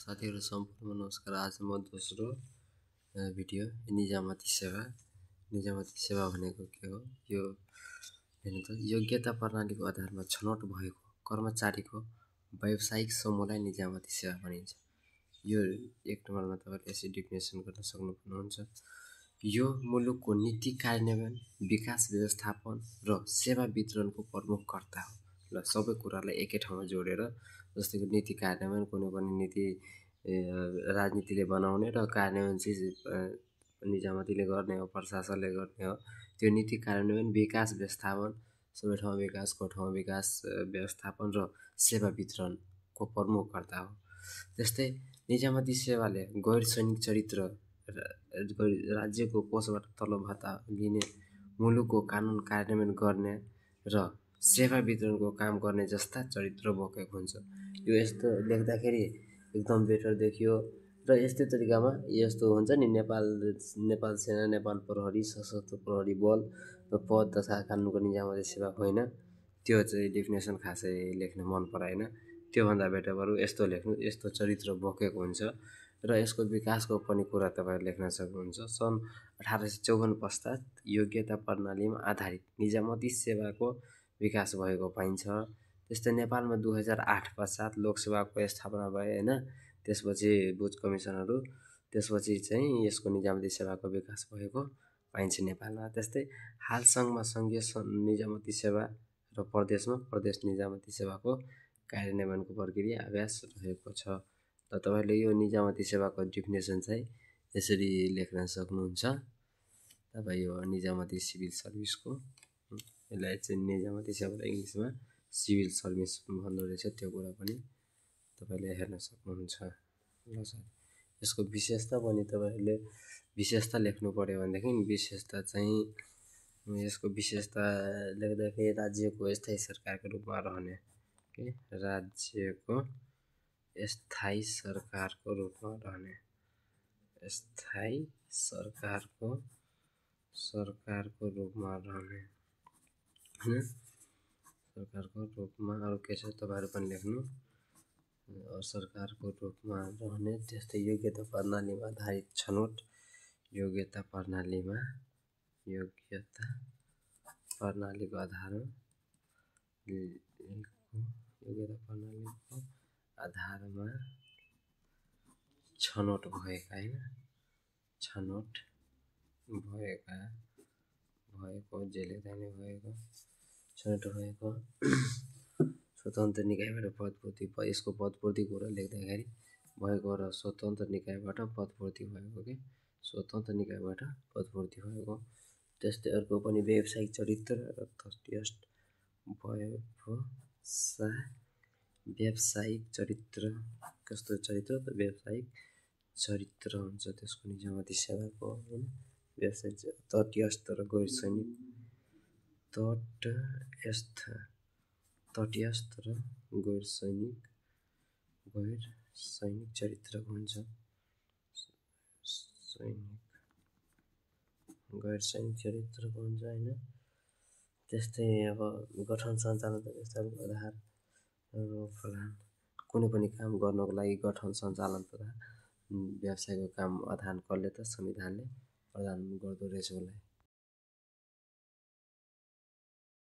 साथीहरु सम्पूर्णमा नमस्कार। आज म दोस्रो भिडियो निजामती सेवा भनेको के हो यो हेर्नु त योग्यता प्रणालीको आधारमा छनौट भएको कर्मचारीको व्यावसायिक समूहलाई निजामती सेवा भनिन्छ। यो एक नम्बरमा तपाईले यसरी डेफिनेसन गर्न सक्नुहुन्छ। यो मुलुकको नीति कार्यान्वयन, विकास व्यवस्थापन र सेवा वितरणको प्रमुखकर्ता हो। ल सबै कुरालाई एकै ठाउँमा जोडेर जस्तै कि नीति कार्यान्वयन कुनै पनि नीति राजनीतिले बनाउने र कार्यान्वयन चाहिँ निजामतीले गर्ने हो, प्रशासनले गर्ने हो। त्यो नीति कार्यान्वयन, विकास व्यवस्थापन, सबै ठाउँमा विकासको ठाउँमा विकास व्यवस्थापन र सेवा वितरणको प्रमुखकर्ता हो। त्यस्तै निजामती सेवाले गैर सैनिक चरित्र राज्यको कोषबाट तलब भत्ता लिने, मुलुकको कानुन कार्यान्वयन गर्ने र सेवा वितरणको काम गर्ने जस्ता चरित्र बोकेको हुन्छ। यो यस्तो लेख्दाखेरि एकदम बेटर देखियो र यस्तै तरिकामा यस्तो हुन्छ नि नेपाल सेना, नेपाल प्रहरी, सशस्त्र प्रहरी बल पद तथा कानुनको निजामती सेवा होइन। त्यो चाहिँ डेफिनेसन खासै लेख्न मन पराएन। त्यो भन्दा बेटर बरु यस्तो लेख्नु, यस्तो चरित्र बोकेको हुन्छ र यसको विकासको पनि कुरा तपाईहरु लेख्न सक्नुहुन्छ। सन् 1854 पश्चात योग्यता प्रणालीमा आधारित निजामती सेवाको विकास भएको पाइन्छ। त्यस्तै नेपालमा 2008 पश्चात लोकसेवाको स्थापना भए हैन। त्यसपछि बुच कमिसनहरु, त्यसपछि चाहिँ यसको निजामती सेवाको विकास भएको पाइन्छ नेपालमा। त्यस्तै हाल संघमा संघीय निजामती सेवा र प्रदेशमा प्रदेश निजामती सेवाको कार्यान्वयनको प्रक्रिया अभ्यास रहेको छ। र तपाईले यो निजामती सेवाको डेफिनेसन चाहिँ यसरी लेख्न सक्नुहुन्छ। तपाई यो निजामती सिभिल सर्भिसको यसलाई चाहिँ निजामती सेवा इंग्लिशमा सिभिल सर्भिस भन्दो रहेछ, त्यो कुरा पनि तपाईले हेर्न सक्नुहुन्छ। ल सर, यसको विशेषता पनि तपाईहरुले विशेषता लेख्नु पर्यो भनेदेखि विशेषता चाहिँ यसको विशेषता लेख्दाखेरि राज्यको स्थायी सरकारको रूपमा रहने के राज्यको स्थायी सरकारको रूपमा रहने, स्थायी सरकारको रूपमा रहने हैन, सरकारको रूपमा। अरु के छ तपाईहरु पनि लेख्नु, सरकारको रूपमा रहने। त्यस्तै योग्यता प्रणालीमा आधारित छनौट, योग्यता प्रणालीको आधारमा छनौट भएका हैन, छनौट भएको जे लेख्दा नि भएको, छनौट भएको स्वतन्त्र निकायबाट पदपूर्ति, यसको पदपूर्ति कुरा लेख्दाखेरि भएको र स्वतन्त्र निकायबाट पदपूर्ति भएको के, स्वतन्त्र निकायबाट पदपूर्ति भएको। त्यस्तै अर्को पनि व्यावसायिक चरित्र र तटस्थ व्यावसायिक चरित्र। कस्तो चरित्र त व्यावसायिक चरित्र हुन्छ त्यसको निजामती सेवाको हैन। व्यावसायिक तटस्थ र गैर सैनिक, तटस्थ र गैर सैनिक चरित्रको हुन्छ। गैर सैनिक चरित्रको हुन्छ हैन। त्यस्तै अब गठन सञ्चालन व्यवस्थाको आधार कुनै पनि काम गर्नको लागि गठन सञ्चालन तथा व्यवसायको काम आधार कसले त संविधानले प्रदान गर्दो रहेछ उसलाई।